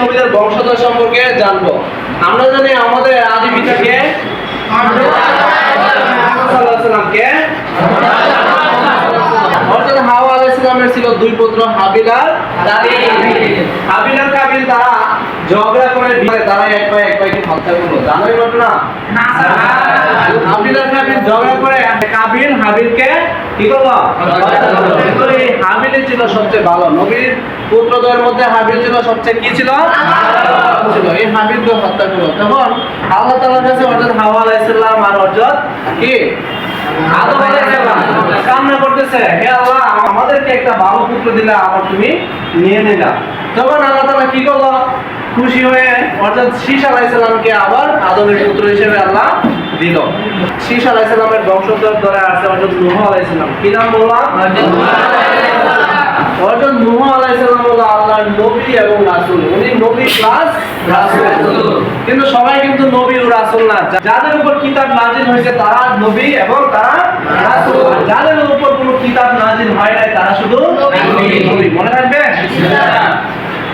নবীদের বংশধর সম্পর্কে জানবো। আমরা জানি আমাদের আদি পিতাকে অর্থাৎ হাওয়া আলাইহিস সালামের ছিল দুই পুত্র হাবিল আর কাবিল। হাবিল আর কাবিল তারা ঝগড়া করে তারা এক ভাইকে হত্যা করলো। জানো এই ঘটনা? হাবিল আর কাবিল ঝগড়া করে কাবিল হাবিলকে কি করলো? কিন্তু এই হাবিলই ছিল সবচেয়ে ভালো। নবীর পুত্রদের মধ্যে হাবিল ছিল সবচেয়ে কি ছিল? ছিল। এই হাবিলকে হত্যা করলো। তখন আল্লাহ তাআলার কাছে অর্থাৎ হাওয়া আলাইহিস সালাম আর অর্থাৎ কি আদম আলাইহিস সালাম কান্না করতেছে, হে আল্লাহ আমাদেরকে একটা ভালো পুত্র দিলে আবার তুমি নিয়ে নিলা। তখন আল্লাহ তাআলা কি করলো? খুশি হয়ে অর্থাৎ শীশ আলাইহিস সালামকে আবার আদমের পুত্র হিসেবে আল্লাহ দিল। শীশ আলাইহিস সালামের বংশধর ধরে আসছে অর্থাৎ নূহ আলাইহিস সালাম। কি নাম বললাম? অর্থাৎ নূহ আলাইহিস সালাম হলো আল্লাহর নবী এবং রাসূল। উনি নবী প্লাস রাসূল। কিন্তু সবাই কিন্তু নবী ও রাসূল না। যাদের উপর কিতাব নাজিল হয়েছে তারা নবী এবং তারা রাসূল। যাদের উপর কোনো কিতাব নাজিল হয় নাই তারা শুধু নবী। মনে রাখবে?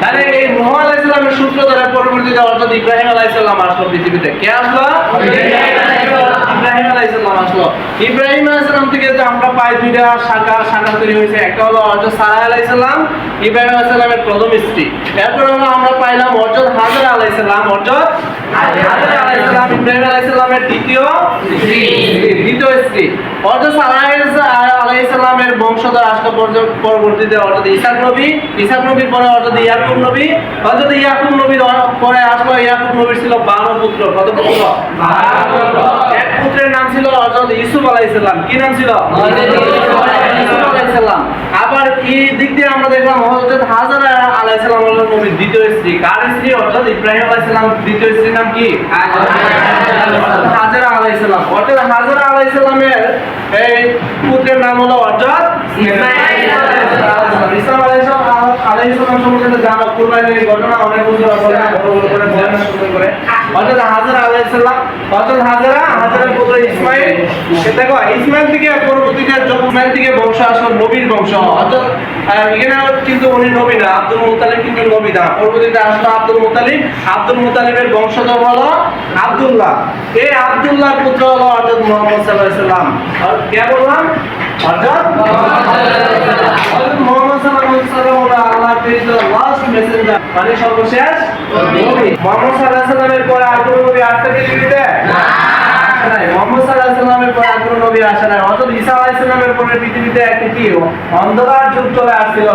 তাহলে এই নূহ আলাইহিস সালামের সূত্র ধরে পরবর্তীতে অর্থাৎ ইব্রাহিম আলাইহিস সালাম আসলো পৃথিবীতে। কে আসলো? ইব্রাহিম আলাইহিস সালাম আসলো। ইব্রাহিম আলাইহিস সালাম থেকে যে আমরা পাই দুইটা শাখা তৈরি হয়েছে। একটা হলো অর্থাৎ সারা আলাইহিস সালাম, ইব্রাহিম আলাইহিস সালামের প্রথম স্ত্রী। এরপর হলো আমরা পাইলাম অর্থাৎ হাজরা আলাইহিস সালাম, অর্থাৎ হাজরা আলাইহিস সালাম ইব্রাহিম আলাইহিস সালামের দ্বিতীয় স্ত্রী। অর্থাৎ সারা আলাইহিস সালামের বংশধর আসলো পরবর্তীতে অর্থাৎ ইসাক নবীর পরে অর্থাৎ ইয়াকুব নবী। অর্থাৎ ইয়াকুব নবীর পরে আসলো ইয়াকুব নবীর ছিল 12 পুত্র। কত পুত্র? 12। এক পুত্রের নাম ছিল অর্থাৎ ইউসুফ আলাইহিস সালাম। কি নাম ছিল? ইউসুফ আলাইহিস সালাম। আবার এই দিক দিয়ে আমরা দেখলাম হযরত হাজরা আলাইহিস সালাম হলো নবীর দ্বিতীয় স্ত্রী। কার স্ত্রী? অর্থাৎ ইব্রাহিম আলাইহিস সালাম দ্বিতীয় স্ত্রীর নাম কি? হাজরা আলাইহিস সালাম। অর্থাৎ হাজরা আলাইহিস সালামের এই পুত্রের নাম হলো অর্থাৎ ইসমাঈল আলাইহিস সালাম। ইসমাঈল আলাইহিস সালাম সম্পর্কে জানো কুরবানির ঘটনা অনেক বড় করে বলেন সুন্দর করে। অর্থাৎ হাজরা আলাইহিস সালাম অর্থাৎ হাজরার পুত্র ইসমাঈল। দেখো ইসমাঈল থেকে পরবর্তীতে ইসমাঈল থেকে বংশ আসলো নবীর বংশ। অর্থাৎ এখানে কিন্তু উনি নবী না, আব্দুল মুত্তালিব কিন্তু নবী না। পরবর্তীতে আসলো আব্দুল মুত্তালিবের বংশধর হলো আব্দুল্লাহ। এই আব্দুল্লাহর পুত্র হলো অর্থাৎ মুহাম্মদ সাল্লাল্লাহু আলাইহি সাল্লাম। আর কে বললাম? অর্থাৎ মুহাম্মদ সাল্লাল্লাহু আলাইহি সাল্লাম হলো আল্লাহর প্রেরিত লাস্ট মেসেঞ্জার, মানে সর্বশেষ নবী। মুহাম্মদ সাল্লাল্লাহু আলাইহি সাল্লামের পরে আর কোনো নবী আসছে পৃথিবীতে? না। মুহাম্মদ সাল্লাল্লাহু আলাইহি সাল্লামের পরে আর কোনো নবী আসে নাই। অর্থাৎ ঈসা আলাইহিস সালামের পরে পৃথিবীতে একটা কি অন্ধকার যুগ চলে আসছিল,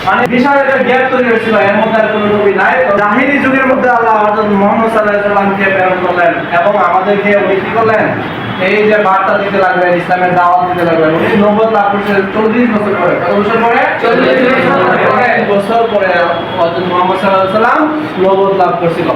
মানে বিশাল একটা গ্যাপ তৈরি হয়েছিল। এর মধ্যে আর কোনো নবী নাই। জাহিলি যুগের মধ্যে আল্লাহ অর্থাৎ মুহাম্মদ সাল্লাল্লাহু আলাইহি সাল্লামকে প্রেরণ করলেন এবং আমাদেরকে উনি কি করলেন? এই যে বার্তা দিতে লাগলেন, ইসলামের দাওয়াত দিতে লাগলেন। উনি নবুয়ত লাভ করেছিলেন 40 বছর পরে। কত বছর পরে? 40 বছর পরে অর্থাৎ মুহাম্মদ সাল্লাল্লাহু আলাইহি সাল্লাম নবুয়ত লাভ করেছিল।